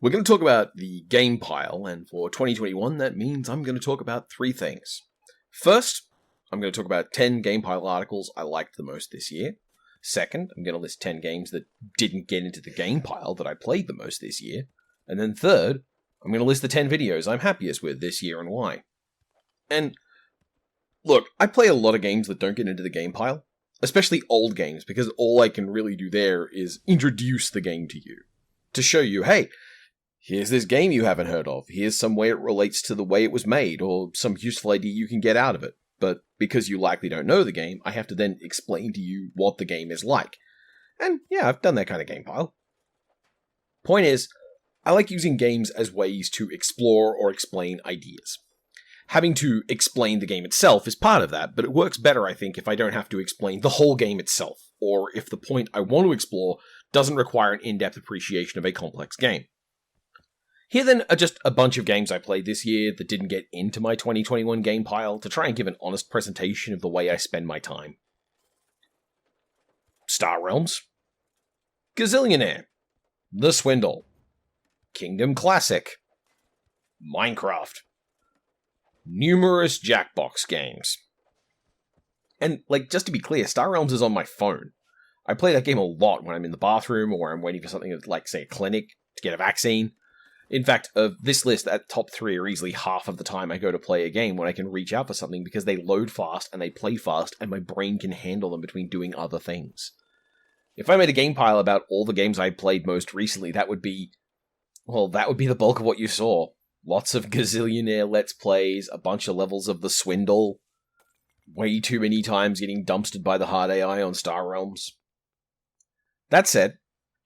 We're going to talk about the game pile, and for 2021, that means I'm going to talk about three things. First, I'm going to talk about 10 game pile articles I liked the most this year. Second, I'm going to list 10 games that didn't get into the game pile that I played the most this year. And then third, I'm going to list the 10 videos I'm happiest with this year and why. And look, I play a lot of games that don't get into the game pile, especially old games, because all I can really do there is introduce the game to you. To show you, hey, here's this game you haven't heard of, here's some way it relates to the way it was made, or some useful idea you can get out of it. But because you likely don't know the game, I have to then explain to you what the game is like. And yeah, I've done that kind of game pile. Point is, I like using games as ways to explore or explain ideas. Having to explain the game itself is part of that, but it works better, I think, if I don't have to explain the whole game itself, or if the point I want to explore doesn't require an in-depth appreciation of a complex game. Here then are just a bunch of games I played this year that didn't get into my 2021 game pile to try and give an honest presentation of the way I spend my time. Star Realms, Gazillionaire, The Swindle, Kingdom Classic, Minecraft, numerous Jackbox games. And, just to be clear, Star Realms is on my phone. I play that game a lot when I'm in the bathroom or I'm waiting for something like, say, a clinic to get a vaccine. In fact, of this list, that top 3 are easily half of the time I go to play a game when I can reach out for something because they load fast and they play fast and my brain can handle them between doing other things. If I made a game pile about all the games I played most recently, that would be the bulk of what you saw. Lots of Gazillionaire Let's Plays, a bunch of levels of The Swindle, way too many times getting dumpstered by the hard AI on Star Realms. That said,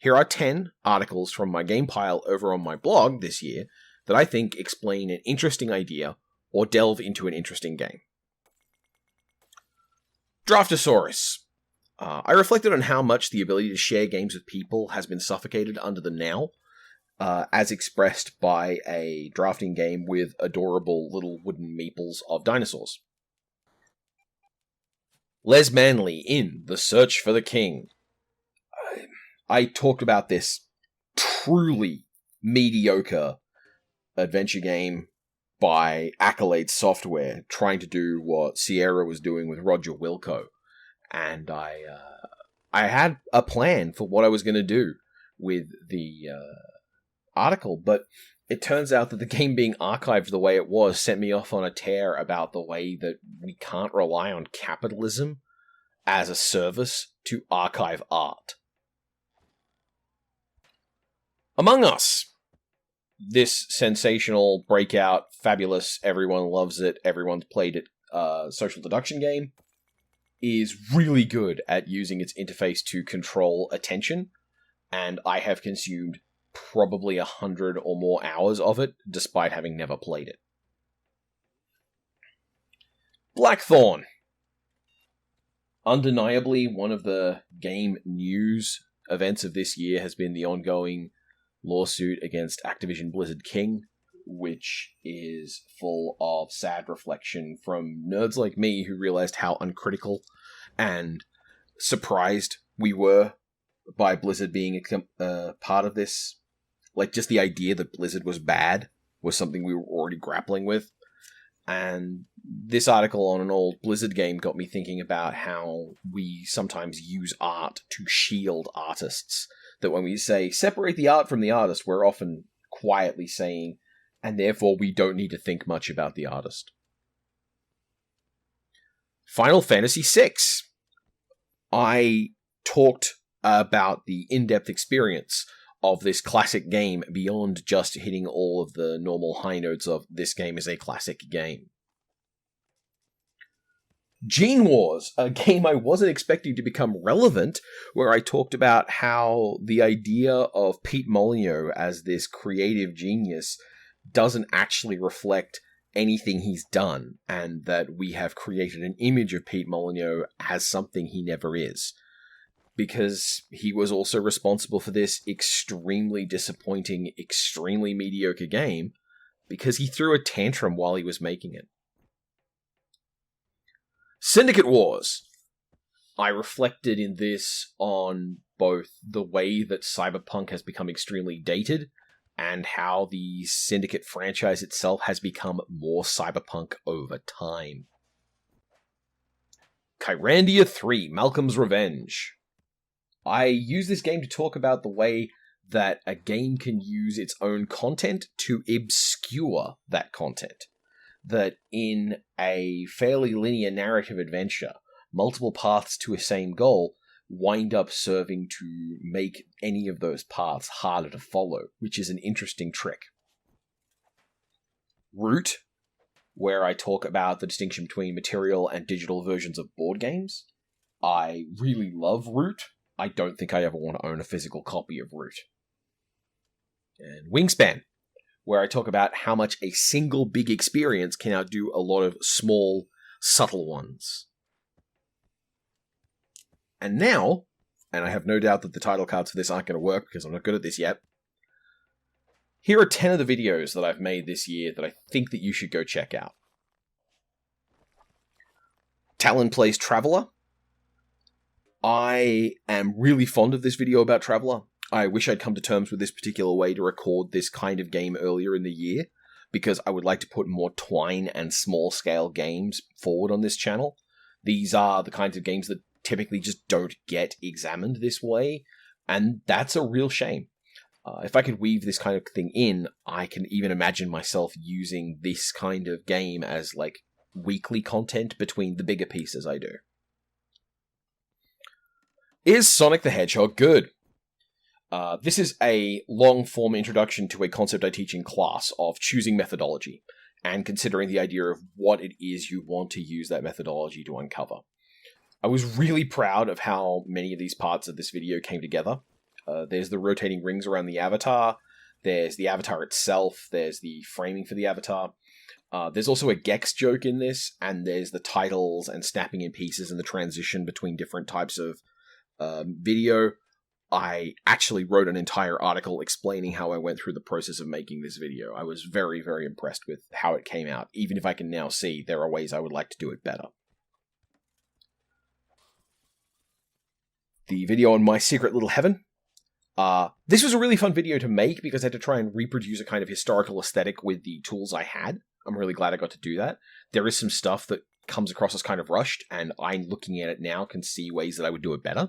here are 10 articles from my game pile over on my blog this year that I think explain an interesting idea or delve into an interesting game. Draftosaurus. I reflected on how much the ability to share games with people has been suffocated under the now, as expressed by a drafting game with adorable little wooden meeples of dinosaurs. Les Manley in The Search for the King. I talked about this truly mediocre adventure game by Accolade Software trying to do what Sierra was doing with Roger Wilco. And I had a plan for what I was going to do with the article, but it turns out that the game being archived the way it was sent me off on a tear about the way that we can't rely on capitalism as a service to archive art. Among Us. This sensational, breakout, fabulous, everyone loves it, everyone's played it, social deduction game is really good at using its interface to control attention, and I have consumed probably 100 or more hours of it, despite having never played it. Blackthorn. Undeniably, one of the game news events of this year has been the ongoing lawsuit against Activision Blizzard King, which is full of sad reflection from nerds like me who realized how uncritical and surprised we were by Blizzard being a part of this. Just the idea that Blizzard was bad was something we were already grappling with. And this article on an old Blizzard game got me thinking about how we sometimes use art to shield artists. That when we say, separate the art from the artist, we're often quietly saying, and therefore we don't need to think much about the artist. Final Fantasy VI. I talked about the in-depth experience of this classic game beyond just hitting all of the normal high notes of this game is a classic game. Gene Wars, a game I wasn't expecting to become relevant, where I talked about how the idea of Pete Molyneux as this creative genius doesn't actually reflect anything he's done, and that we have created an image of Pete Molyneux as something he never is. Because he was also responsible for this extremely disappointing, extremely mediocre game, because he threw a tantrum while he was making it. Syndicate Wars. I reflected in this on both the way that Cyberpunk has become extremely dated, and how the Syndicate franchise itself has become more cyberpunk over time. Kyrandia 3, Malcolm's Revenge. I use this game to talk about the way that a game can use its own content to obscure that content. That in a fairly linear narrative adventure, multiple paths to a same goal wind up serving to make any of those paths harder to follow, which is an interesting trick. Root, where I talk about the distinction between material and digital versions of board games. I really love Root. I don't think I ever want to own a physical copy of Root. And Wingspan, where I talk about how much a single big experience can outdo a lot of small, subtle ones. And now, and I have no doubt that the title cards for this aren't going to work because I'm not good at this yet, here are 10 of the videos that I've made this year that I think that you should go check out. Talon Plays Traveller. I am really fond of this video about Traveller. I wish I'd come to terms with this particular way to record this kind of game earlier in the year, because I would like to put more Twine and small-scale games forward on this channel. These are the kinds of games that typically just don't get examined this way, and that's a real shame. If I could weave this kind of thing in, I can even imagine myself using this kind of game as, like, weekly content between the bigger pieces I do. Is Sonic the Hedgehog good? This is a long-form introduction to a concept I teach in class of choosing methodology, and considering the idea of what it is you want to use that methodology to uncover. I was really proud of how many of these parts of this video came together. There's the rotating rings around the avatar, there's the avatar itself, there's the framing for the avatar, there's also a Gex joke in this, and there's the titles and snapping in pieces and the transition between different types of video. I actually wrote an entire article explaining how I went through the process of making this video. I was very, very impressed with how it came out, even if I can now see there are ways I would like to do it better. The video on My Secret Little Heaven. This was a really fun video to make because I had to try and reproduce a kind of historical aesthetic with the tools I had. I'm really glad I got to do that. There is some stuff that comes across as kind of rushed, and I'm looking at it now can see ways that I would do it better.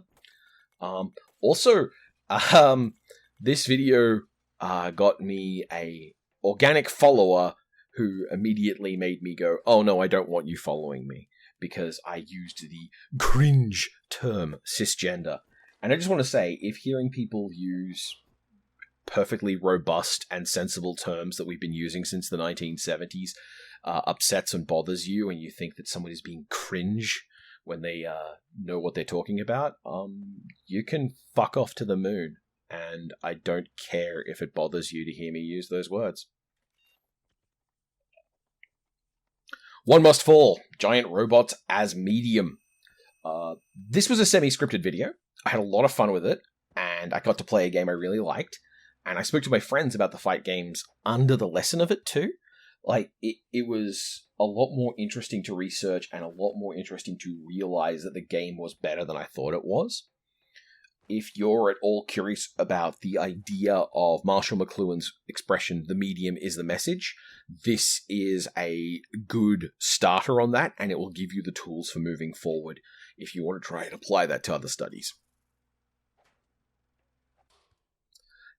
This video got me a organic follower who immediately made me go, oh no, I don't want you following me, because I used the cringe term cisgender. And I just want to say, if hearing people use perfectly robust and sensible terms that we've been using since the 1970s upsets and bothers you, and you think that someone is being cringe when they know what they're talking about, you can fuck off to the moon. And I don't care if it bothers you to hear me use those words. One Must Fall, Giant Robots as Medium. This was a semi-scripted video. I had a lot of fun with it, and I got to play a game I really liked, and I spoke to my friends about the fight games under the lesson of it too. Like, it was a lot more interesting to research and a lot more interesting to realize that the game was better than I thought it was. If you're at all curious about the idea of Marshall McLuhan's expression, the medium is the message, this is a good starter on that, and it will give you the tools for moving forward if you want to try and apply that to other studies.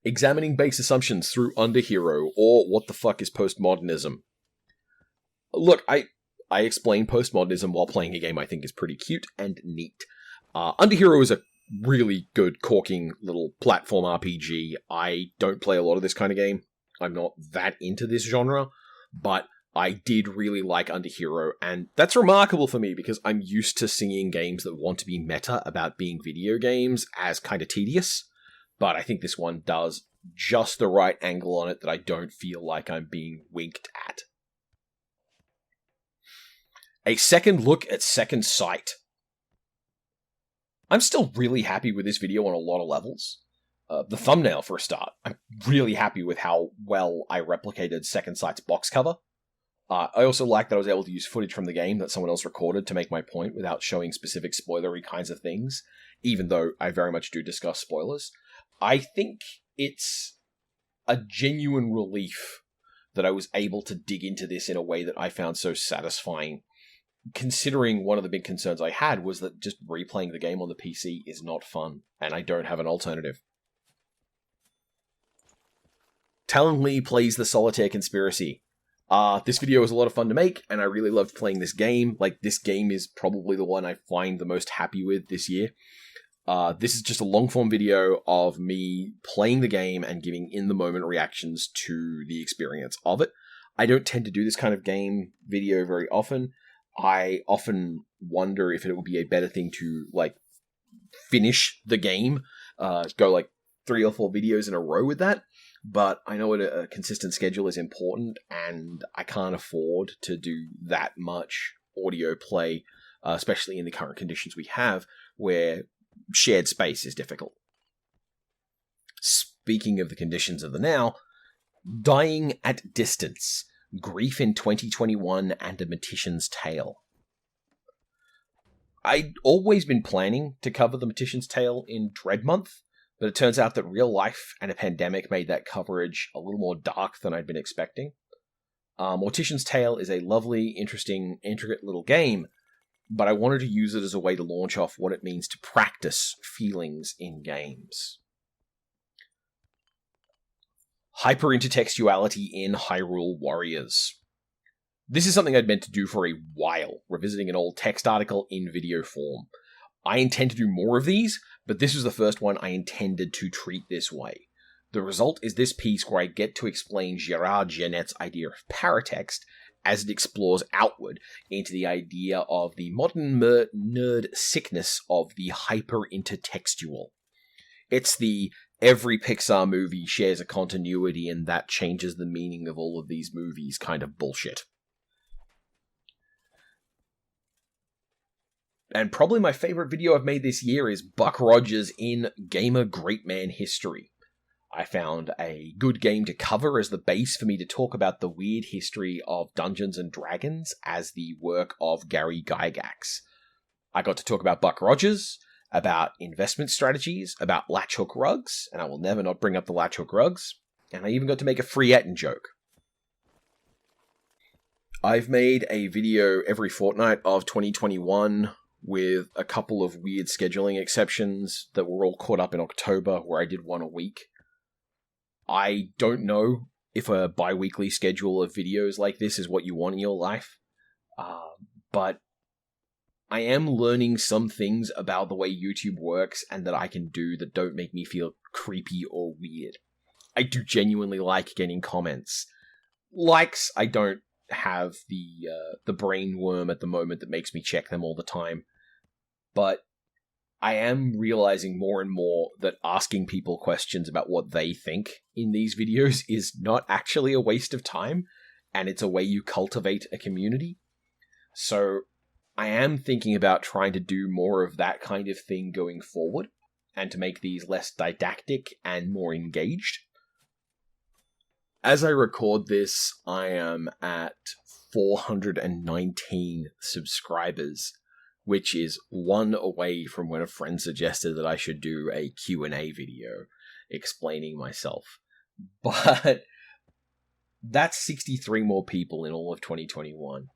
Examining base assumptions through Underhero, or what the fuck is postmodernism? Look, I explain postmodernism while playing a game I think is pretty cute and neat. Underhero is a really good corking little platform RPG. I don't play a lot of this kind of game. I'm not that into this genre, but I did really like Underhero, and that's remarkable for me because I'm used to seeing games that want to be meta about being video games as kind of tedious. But I think this one does just the right angle on it that I don't feel like I'm being winked at. A second look at Second Sight. I'm still really happy with this video on a lot of levels. The thumbnail, for a start. I'm really happy with how well I replicated Second Sight's box cover. I also like that I was able to use footage from the game that someone else recorded to make my point without showing specific spoilery kinds of things, even though I very much do discuss spoilers. I think it's a genuine relief that I was able to dig into this in a way that I found so satisfying, considering one of the big concerns I had was that just replaying the game on the PC is not fun, and I don't have an alternative. Talon Lee plays the Solitaire Conspiracy. This video was a lot of fun to make, and I really loved playing this game. Like, this game is probably the one I find the most happy with this year. This is just a long-form video of me playing the game and giving in-the-moment reactions to the experience of it. I don't tend to do this kind of game video very often. I often wonder if it would be a better thing to, like, finish the game, go, like, 3 or 4 videos in a row with that. But I know a consistent schedule is important, and I can't afford to do that much audio play, especially in the current conditions we have, where shared space is difficult. Speaking of the conditions of the now, Dying at Distance, Grief in 2021 and a Matician's Tale. I'd always been planning to cover the Matician's Tale in Dread Month, but it turns out that real life and a pandemic made that coverage a little more dark than I'd been expecting. Mortician's Tale is a lovely, interesting, intricate little game, but I wanted to use it as a way to launch off what it means to practice feelings in games. Hyper-intertextuality in Hyrule Warriors. This is something I'd meant to do for a while, revisiting an old text article in video form. I intend to do more of these, but this was the first one I intended to treat this way. The result is this piece where I get to explain Gerard Genet's idea of paratext as it explores outward into the idea of the modern nerd sickness of the hyper-intertextual. It's the every Pixar movie shares a continuity and that changes the meaning of all of these movies kind of bullshit. And probably my favorite video I've made this year is Buck Rogers in Gamer Great Man History. I found a good game to cover as the base for me to talk about the weird history of Dungeons & Dragons as the work of Gary Gygax. I got to talk about Buck Rogers, about investment strategies, about latch hook rugs, and I will never not bring up the latch hook rugs, and I even got to make a Frietten joke. I've made a video every fortnight of 2021 with a couple of weird scheduling exceptions that were all caught up in October, where I did one a week. I don't know if a bi-weekly schedule of videos like this is what you want in your life, but I am learning some things about the way YouTube works and that I can do that don't make me feel creepy or weird. I do genuinely like getting comments. Likes, I don't have the brain worm at the moment that makes me check them all the time. But I am realizing more and more that asking people questions about what they think in these videos is not actually a waste of time, and it's a way you cultivate a community. So I am thinking about trying to do more of that kind of thing going forward, and to make these less didactic and more engaged. As I record this, I am at 419 subscribers, which is one away from when a friend suggested that I should do a Q&A video explaining myself. But that's 63 more people in all of 2021.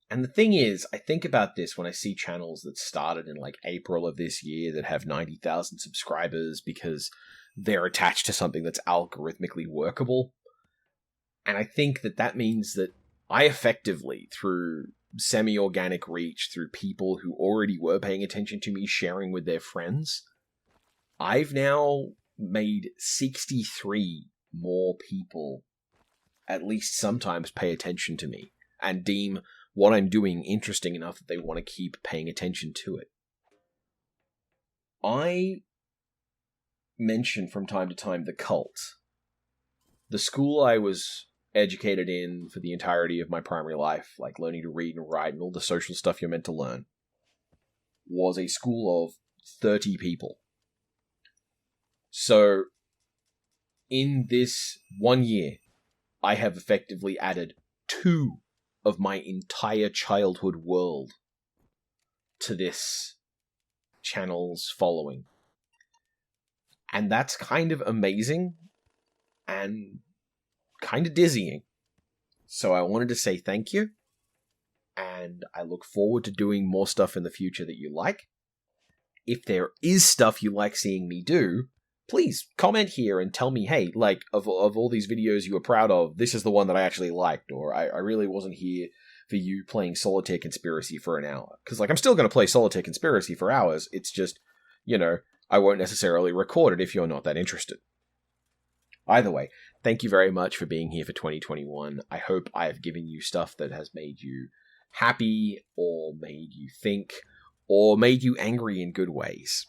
And the thing is, I think about this when I see channels that started in like April of this year that have 90,000 subscribers because they're attached to something that's algorithmically workable. And I think that means that I effectively, through semi-organic reach, through people who already were paying attention to me sharing with their friends, I've now made 63 more people at least sometimes pay attention to me and deem what I'm doing interesting enough that they want to keep paying attention to it. I mention from time to time the cult. The school I was educated in for the entirety of my primary life, like learning to read and write and all the social stuff you're meant to learn, was a school of 30 people. So, in this 1 year, I have effectively added 2 of my entire childhood world to this channel's following. And that's kind of amazing, and kind of dizzying. So I wanted to say thank you, and I look forward to doing more stuff in the future that you like. If there is stuff you like seeing me do, please comment here and tell me, hey, like, of all these videos you were proud of, this is the one that I actually liked, or I really wasn't here for you playing Solitaire Conspiracy for an hour. Because, like, I'm still going to play Solitaire Conspiracy for hours, it's just, I won't necessarily record it if you're not that interested. Either way, thank you very much for being here for 2021. I hope I have given you stuff that has made you happy, or made you think, or made you angry in good ways.